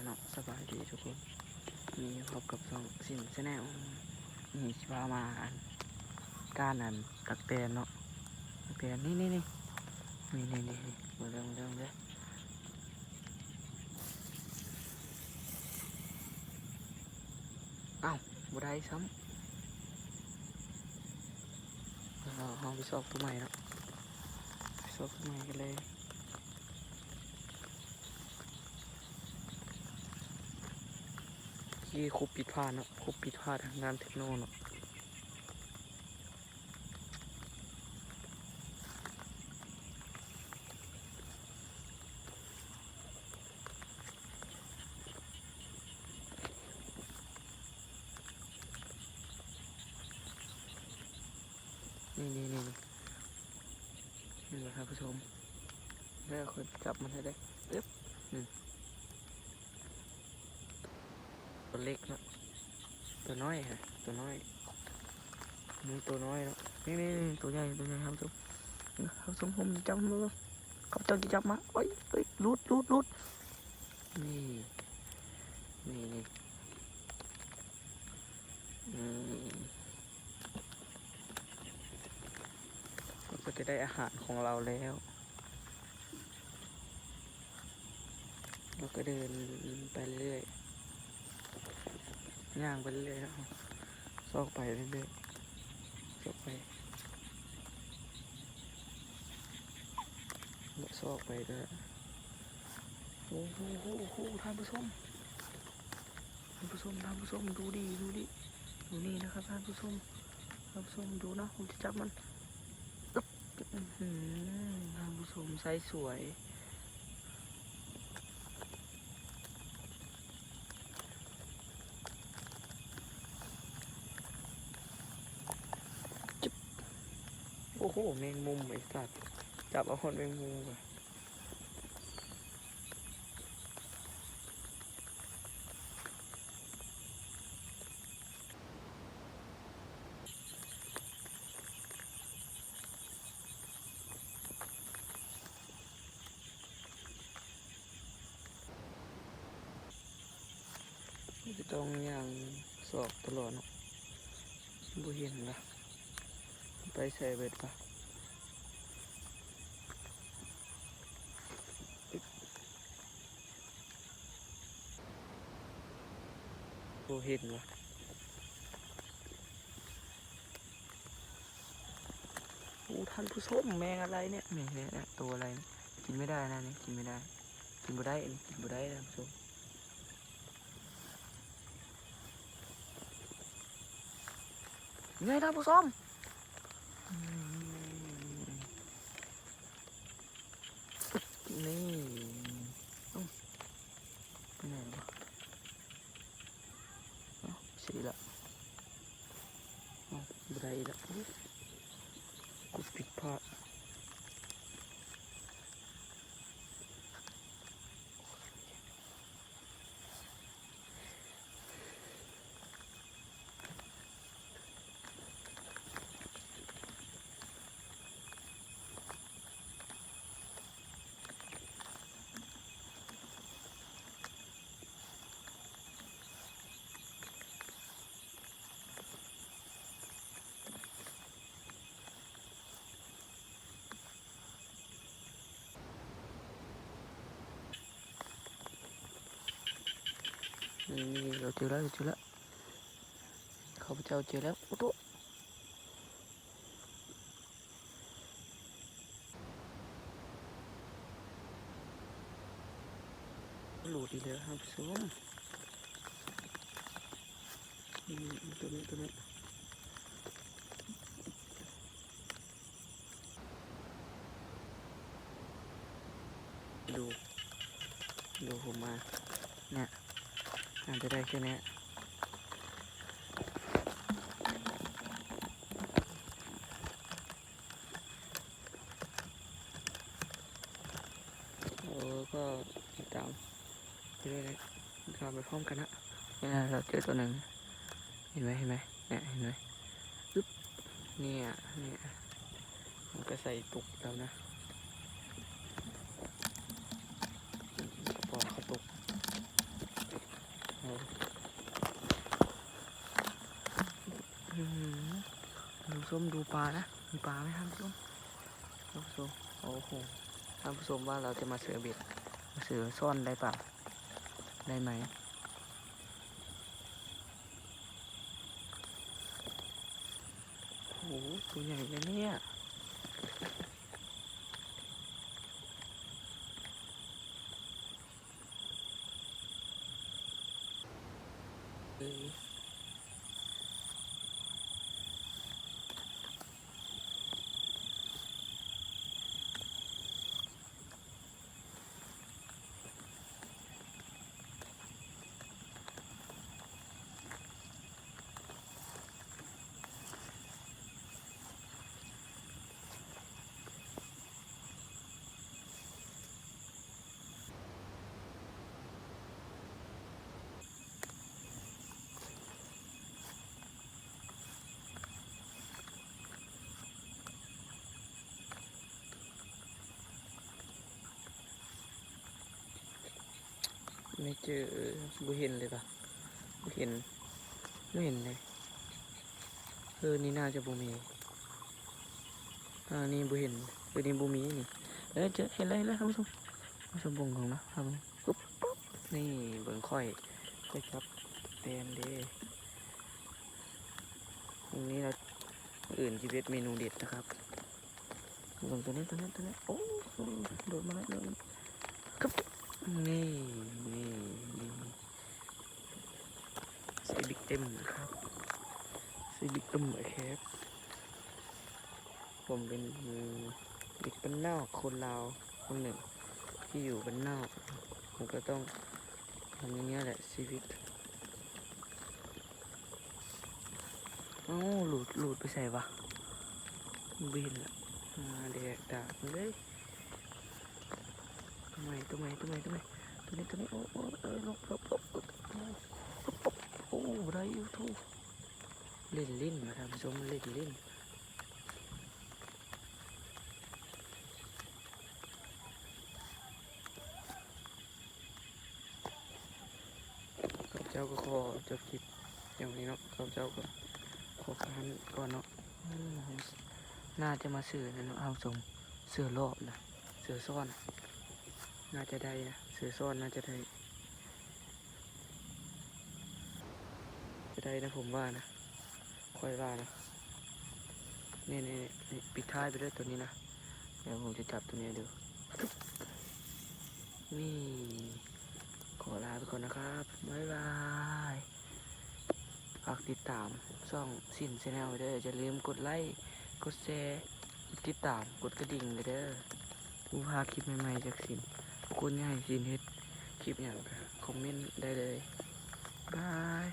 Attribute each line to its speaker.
Speaker 1: เนาะสบายดีทุกคนมีพบกับสองสิ่งแนลนี่ชิพามาก้านอันตักเตนเนาะตักเตนนี่มาเรื่องเลยอ้าวบัได้ซ้ำเราไปสอบตัวใหม่เนาะไปสอบตัวใหม่กันเลยที่คุบปิดพลาดเนาะคุบปิดพลาดทางงานเทคโนโลยีเนาะนี่แหละครับผู้ชมแล้วคนจับมันให้ได้ตัวเล็กเนาะตัวน้อยฮะตัวน้อยนี่ตัวน้อยเนาะนี่ตัวใหญ่ครับผู้ชมผมจับมือเขาจะจับมาโอ้ยรุดนี่ก็จะได้อาหารของเราแล้วเราก็เดินไปเรื่อยย่างไปเรื่อยนะซอกไปเรื่อยซอกไปด้วยโอ้โหท่านผู้ชมดูดิดูนี่นะครับท่านผู้ชมดูนะผมจะจับมันท่านผู้ชมไซส์สวยโอ้โหแมงมุมไอ้สัตว์จับเอาคนแมงมุมก่อนจะต้องย่างสอบตลอดเนาะบ่เห็นละไปใส่เบ็ดปะบ่เห็นวะโอ้ท่านผู้ชมแมงอะไรเนี่ยตัวอะไรกินไม่ได้นะนี่กินไม่ได้กินบ่ได้กินบ่ได้ท่านผู้ชมไงท่านผู้ชมนี่ไปไหนวะสีละบ่ได้ละกูผิดพลาดนี่เราเจอแล้วเขาพเจ้าเจอแล้วโอ้โหหลุดอีกแล้วครับผู้ชมตัวนี้ดูผมมาเนี่ยอาจจะได้แค่นี้ก็ติดตามไปเรื่อยๆเราไปพร้อมกันนะเนี่ยเราเจอตัวหนึ่งเห็นไหมเนี่ยเห็นไหมปึ๊บเนี่ยมันก็ใส่ตุกแล้วนะกระป๋องกระตุก ชมดูปลานะมีปลาไหมท่านผู้ชมท่านผู้ชมโอ้โหท่านผู้ชมว่าเราจะมาเสือเบ็ดมาเสือซ่อนได้เปล่าได้ไหมโอ้โหตัวใหญ่เลยเนี่ยเอ้ยไม่เจอบ่เห็นเลยปะบ่เห็นไม่เห็นเลยนี่น่าจะบ่มีนี่บ่เห็นนี่บ่มีนี่เจอเห็นเลยท่านผู้ชมท่านผู้ชมเบิ่งของนะครับปุ๊บปุ๊บนี่เบิ่งค่อยครับแตนเด้ตรงนี้เราอื่นชีวิตเมนูเด็ดนะครับเบิ่งตัวนี้โอ้โดดมาแล้วครับนี่ใส่บิ๊กเต็มนะครับใส่บิ๊กเต็มไอ้แคบผมเป็นเด็กบ้านนอกคนลาวคนหนึ่งที่อยู่บ้านนอกผมก็ต้องทำอย่างเงี้ยแหละชีวิตหลุดไปใส่วะบินละแดกดากเลยตัวนี้โอ้ลบโอ้ได้อยู่ทุกเล่นมาทำชมเล่นข้าเจ้าก็ขอจบคลิปอย่างนี้เนาะข้าเจ้าก็ขอคันก่อนเนาะน่าจะมาสื่อนะเนาะเอาส่งเสือรอบนะเสือซ่อนน่าจะได้นะเสือซ่อนน่าจะได้นะผมว่านะค่อยว่านะนี่ปิดท้ายไปด้วยตัวนี้นะเดี๋ยวผมจะจับตัวนี้ดูนี่ขอลาไปก่อนนะครับบ๊ายบายฝากติดตามช่องสินแนลไว้เด้ออย่าลืมกดไลค์กดแชร์ติดตามกดกระดิ่งเลยเด้อผู้พาคลิปใหม่ๆจากสินคุณให้สินเฮ็ดคลิปอย่างคอมเมนต์ได้เลยบาย